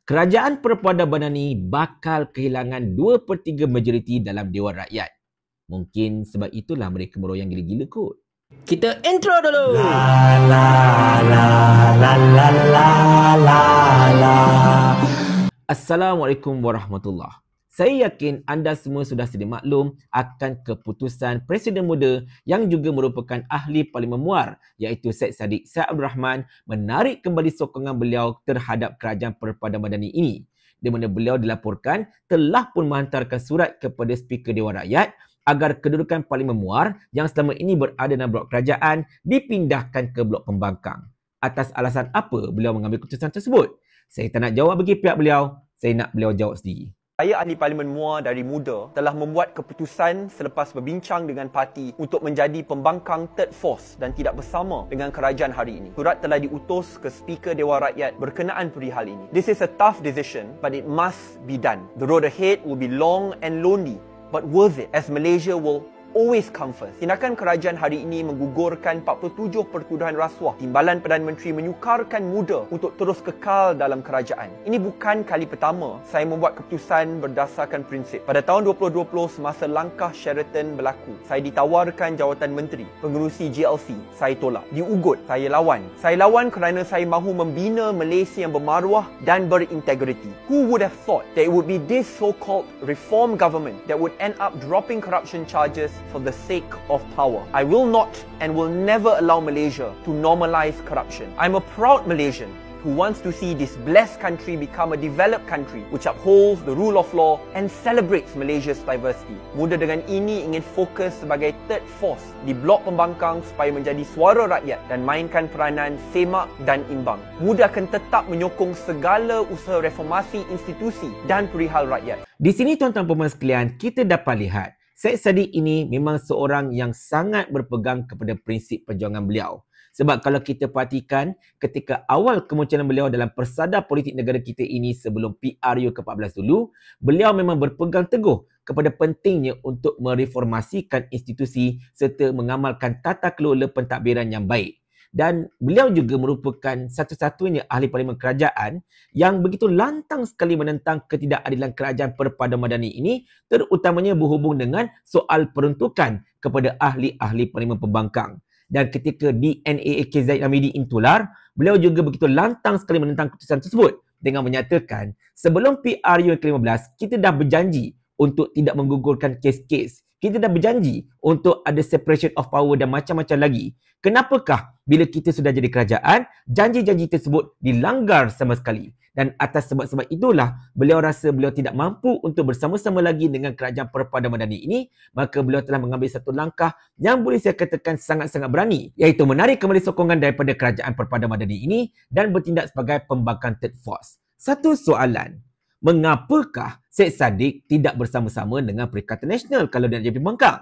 Kerajaan Perpaduan ni bakal kehilangan 2/3 majoriti dalam Dewan Rakyat. Mungkin sebab itulah mereka meroyan gila-gila kot. Kita intro dulu. La la la la la la la la. Assalamualaikum warahmatullahi. Saya yakin anda semua sudah sedia maklum akan keputusan Presiden Muda yang juga merupakan ahli Parlimen Muar iaitu Syed Saddiq Syed Abdul Rahman menarik kembali sokongan beliau terhadap Kerajaan Perpaduan Madani ini, di mana beliau dilaporkan telah pun menghantarkan surat kepada Speaker Dewan Rakyat agar kedudukan Parlimen Muar yang selama ini berada dalam blok kerajaan dipindahkan ke blok pembangkang. Atas alasan apa beliau mengambil keputusan tersebut? Saya tak nak jawab bagi pihak beliau, saya nak beliau jawab sendiri. Saya ahli Parlimen Muar dari muda telah membuat keputusan selepas berbincang dengan parti untuk menjadi pembangkang third force dan tidak bersama dengan kerajaan hari ini. Surat telah diutus ke Speaker Dewan Rakyat berkenaan perihal ini. This is a tough decision but it must be done. The road ahead will be long and lonely but worth it as Malaysia will always come first. Tindakan kerajaan hari ini menggugurkan 47 pertuduhan rasuah. Timbalan Perdana Menteri menyukarkan muda untuk terus kekal dalam kerajaan. Ini bukan kali pertama saya membuat keputusan berdasarkan prinsip. Pada tahun 2020 semasa langkah Sheraton berlaku, saya ditawarkan jawatan menteri, pengerusi GLC. Saya tolak. Di Ugut, saya lawan. Saya lawan kerana saya mahu membina Malaysia yang bermaruah dan berintegriti. Who would have thought that it would be this so-called reform government that would end up dropping corruption charges for the sake of power. I will not and will never allow Malaysia to normalize corruption. I'm a proud Malaysian who wants to see this blessed country become a developed country which upholds the rule of law and celebrates Malaysia's diversity. Muda dengan ini ingin fokus sebagai third force di blok pembangkang supaya menjadi suara rakyat dan mainkan peranan semak dan imbang. Muda akan tetap menyokong segala usaha reformasi institusi dan perihal rakyat. Di sini tuan-tuan puan sekalian, kita dapat lihat Syed Saddiq ini memang seorang yang sangat berpegang kepada prinsip perjuangan beliau. Sebab kalau kita perhatikan ketika awal kemunculan beliau dalam persada politik negara kita ini sebelum PRU ke-14 dulu, beliau memang berpegang teguh kepada pentingnya untuk mereformasikan institusi serta mengamalkan tata kelola pentadbiran yang baik. Dan beliau juga merupakan satu-satunya ahli parlimen kerajaan yang begitu lantang sekali menentang ketidakadilan Kerajaan Perpaduan Madani ini, terutamanya berhubung dengan soal peruntukan kepada ahli-ahli parlimen pembangkang. Dan ketika DNAAK Zaid Hamidi intular, beliau juga begitu lantang sekali menentang keputusan tersebut dengan menyatakan sebelum PRU yang ke-15 kita dah berjanji untuk tidak menggugurkan kes-kes. Kita dah berjanji untuk ada separation of power dan macam-macam lagi. Kenapakah bila kita sudah jadi kerajaan, janji-janji tersebut dilanggar sama sekali? Dan atas sebab-sebab itulah beliau rasa beliau tidak mampu untuk bersama-sama lagi dengan Kerajaan Perpaduan Madani ini, maka beliau telah mengambil satu langkah yang boleh saya katakan sangat-sangat berani, iaitu menarik kembali sokongan daripada Kerajaan Perpaduan Madani ini dan bertindak sebagai pembangkang third force. Satu soalan, mengapakah Syed Saddiq tidak bersama-sama dengan Perikatan Nasional kalau dia nak jadi pembangkang?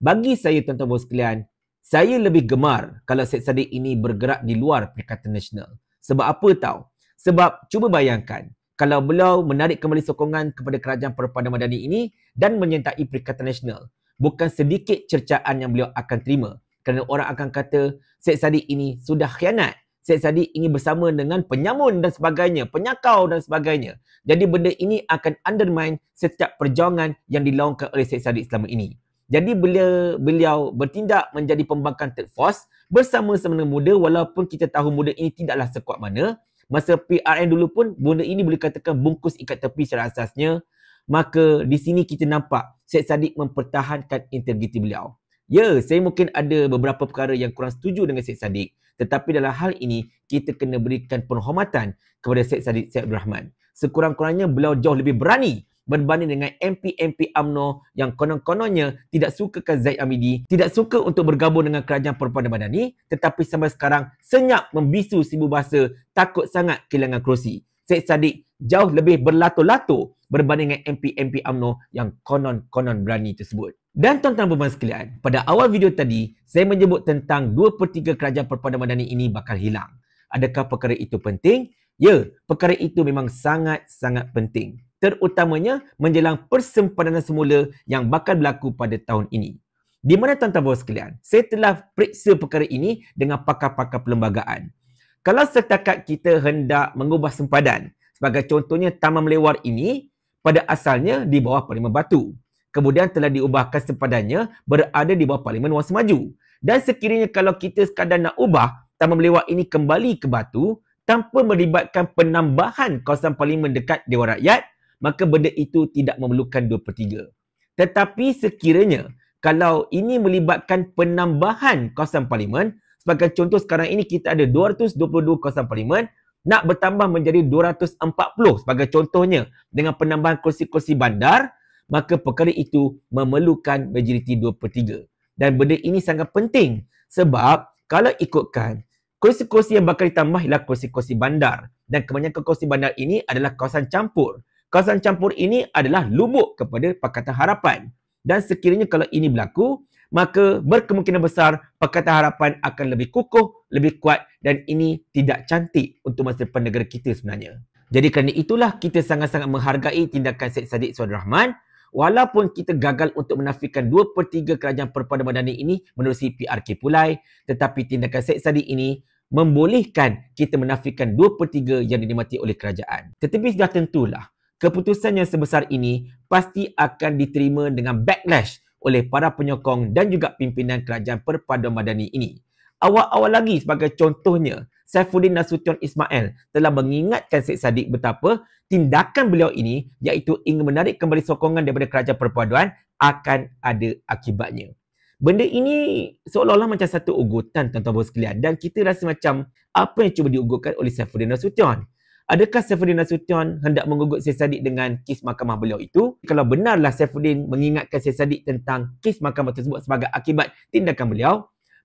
Bagi saya tuan-tuan sekalian, saya lebih gemar kalau Syed Saddiq ini bergerak di luar Perikatan Nasional. Sebab apa tahu? Sebab cuba bayangkan kalau beliau menarik kembali sokongan kepada Kerajaan Perpaduan Madani ini dan menyertai Perikatan Nasional, bukan sedikit cercaan yang beliau akan terima kerana orang akan kata Syed Saddiq ini sudah khianat. Syed Saddiq ingin bersama dengan penyamun dan sebagainya, penyakau dan sebagainya. Jadi benda ini akan undermine setiap perjuangan yang dilakukan oleh Syed Saddiq selama ini. Jadi beliau bertindak menjadi pembangkang third force bersama-sama dengan muda, walaupun kita tahu muda ini tidaklah sekuat mana. Masa PRN dulu pun benda ini boleh katakan bungkus ikat tepi secara asasnya. Maka di sini kita nampak Syed Saddiq mempertahankan integriti beliau. Ya, saya mungkin ada beberapa perkara yang kurang setuju dengan Syed Saddiq. Tetapi dalam hal ini, kita kena berikan penghormatan kepada Syed Saddiq Syed Abdul Rahman. Sekurang-kurangnya beliau jauh lebih berani berbanding dengan MP-MP UMNO yang konon-kononnya tidak sukakan Zaid Hamidi, tidak suka untuk bergabung dengan Kerajaan Perpaduan Madani, tetapi sampai sekarang senyap membisu seribu bahasa, takut sangat kehilangan kerusi. Syed Saddiq jauh lebih berlato-lato berbanding dengan MP-MP UMNO yang konon-konon berani tersebut. Dan tuan-tuan dan puan sekalian, pada awal video tadi, saya menyebut tentang 2/3 Kerajaan Perpaduan Madani ini bakal hilang. Adakah perkara itu penting? Ya, perkara itu memang sangat-sangat penting. Terutamanya menjelang persempadan semula yang bakal berlaku pada tahun ini. Di mana tuan-tuan dan sekalian, saya telah periksa perkara ini dengan pakar-pakar perlembagaan. Kalau setakat kita hendak mengubah sempadan Sebagai contohnya, Taman Melewar ini pada asalnya di bawah Parlimen Batu. Kemudian telah diubahkan sepadannya berada di bawah Parlimen Wan Semaju. Dan sekiranya kalau kita sekadar nak ubah Taman Melewar ini kembali ke Batu tanpa melibatkan penambahan kawasan Parlimen dekat Dewan Rakyat, maka benda itu tidak memerlukan 2/3. Tetapi sekiranya kalau ini melibatkan penambahan kawasan Parlimen, sebagai contoh sekarang ini kita ada 222 kawasan Parlimen, nak bertambah menjadi 240 sebagai contohnya dengan penambahan kursi-kursi bandar, maka perkara itu memerlukan majoriti 2/3. Dan benda ini sangat penting sebab kalau ikutkan, kursi-kursi yang bakal ditambah ialah kursi-kursi bandar. Dan kebanyakan kursi bandar ini adalah kawasan campur. Kawasan campur ini adalah lubuk kepada Pakatan Harapan. Dan sekiranya kalau ini berlaku, maka berkemungkinan besar Pakatan Harapan akan lebih kukuh, lebih kuat dan ini tidak cantik untuk masa depan negara kita sebenarnya. Jadi kerana itulah kita sangat-sangat menghargai tindakan Syed Saddiq Syahrul Rahman. Walaupun kita gagal untuk menafikan 2/3 kerajaan perpaduan madani ini menerusi PRK Pulai, tetapi tindakan Syed Saddiq ini membolehkan kita menafikan 2/3 yang dinikmati oleh kerajaan. Tetapi sudah tentulah, keputusan yang sebesar ini pasti akan diterima dengan backlash oleh para penyokong dan juga pimpinan kerajaan perpaduan madani ini. Awal-awal lagi sebagai contohnya, Saifuddin Nasution Ismail telah mengingatkan Syed Saddiq betapa tindakan beliau ini iaitu ingin menarik kembali sokongan daripada kerajaan perpaduan akan ada akibatnya. Benda ini seolah-olah macam satu ugutan tuan-tuan sekalian dan kita rasa macam apa yang cuba diugutkan oleh Saifuddin Nasution. Adakah Saifuddin Nasution hendak mengugut Syed Saddiq dengan kes mahkamah beliau itu? Kalau benarlah Saifuddin mengingatkan Syed Saddiq tentang kes mahkamah tersebut sebagai akibat tindakan beliau,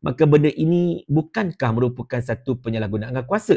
maka benda ini bukankah merupakan satu penyalahgunaan kuasa?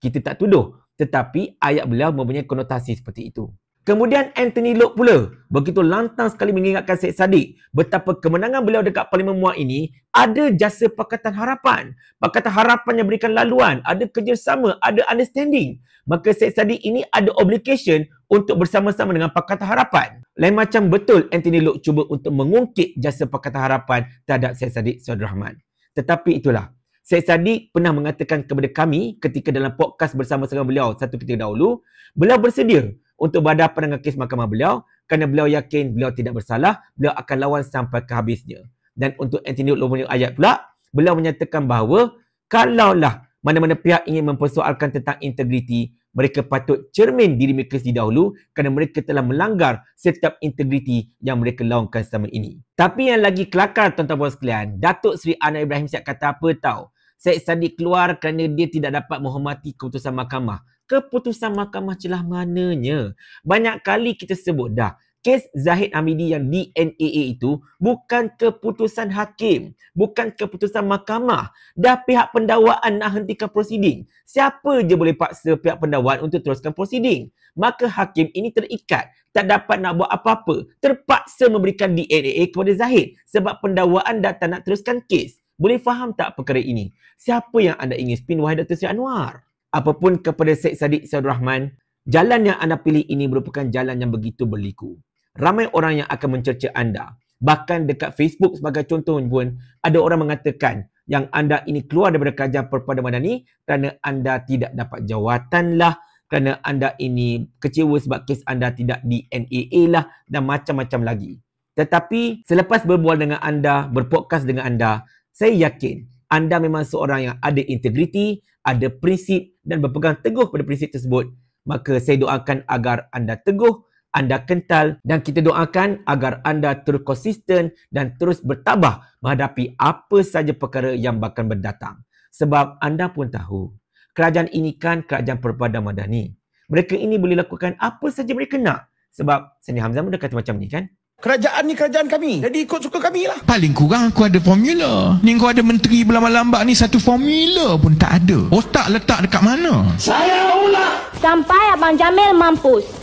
Kita tak tuduh, tetapi ayat beliau mempunyai konotasi seperti itu. Kemudian Anthony Loke pula begitu lantang sekali mengingatkan Syed Saddiq betapa kemenangan beliau dekat Parlimen Muar ini ada jasa Pakatan Harapan. Pakatan Harapan yang berikan laluan, ada kerjasama, ada understanding. Maka Syed Saddiq ini ada obligation untuk bersama-sama dengan Pakatan Harapan. Lain macam betul Anthony Loke cuba untuk mengungkit jasa Pakatan Harapan terhadap Syed Saddiq Syahrul Rahman. Tetapi itulah, Syed Saddiq pernah mengatakan kepada kami ketika dalam podcast bersama-sama beliau satu ketika dahulu, beliau bersedia untuk berhadapan dengan kes mahkamah beliau kerana beliau yakin beliau tidak bersalah, beliau akan lawan sampai ke habisnya. Dan untuk Anthony Loke punya ayat pula, beliau menyatakan bahawa kalaulah mana-mana pihak ingin mempersoalkan tentang integriti, mereka patut cermin diri mereka sendiri dahulu kerana mereka telah melanggar setiap integriti yang mereka laungkan selama ini. Tapi yang lagi kelakar tuan-tuan sekalian, Datuk Seri Anwar Ibrahim siap kata apa tahu? Syed Saddiq keluar kerana dia tidak dapat menghormati keputusan mahkamah. Keputusan mahkamah celah mananya? Banyak kali kita sebut dah, kes Zahid Hamidi yang DNAA itu bukan keputusan hakim, bukan keputusan mahkamah. Dah pihak pendakwaan nak hentikan prosiding. Siapa je boleh paksa pihak pendakwaan untuk teruskan prosiding? Maka hakim ini terikat, tak dapat nak buat apa-apa, terpaksa memberikan DNAA kepada Zahid sebab pendakwaan dah tak nak teruskan kes. Boleh faham tak perkara ini? Siapa yang anda ingin spin, wahai Datuk Seri Anwar? Apapun kepada Syed Saddiq Syahrul Rahman, jalan yang anda pilih ini merupakan jalan yang begitu berliku. Ramai orang yang akan mencerca anda. Bahkan dekat Facebook sebagai contoh pun, ada orang mengatakan yang anda ini keluar daripada kerajaan perpaduan madani kerana anda tidak dapat jawatan lah, kerana anda ini kecewa sebab kes anda tidak di NAA lah dan macam-macam lagi. Tetapi selepas berbual dengan anda, berpodcast dengan anda, saya yakin anda memang seorang yang ada integriti, ada prinsip dan berpegang teguh pada prinsip tersebut. Maka saya doakan agar anda teguh, anda kental dan kita doakan agar anda terus konsisten dan terus bertabah menghadapi apa saja perkara yang bakal berdatang. Sebab anda pun tahu, kerajaan ini kan kerajaan perpaduan madani. Mereka ini boleh lakukan apa saja mereka nak. Sebab Sani Hamzah pun dah kata macam ni kan. Kerajaan ni kerajaan kami. Jadi ikut suka kami lah. Paling kurang aku ada formula. Ni kau ada menteri berlambat-lambat ni satu formula pun tak ada. Otak letak dekat mana? Saya ulang. Sampai Abang Jamil mampus.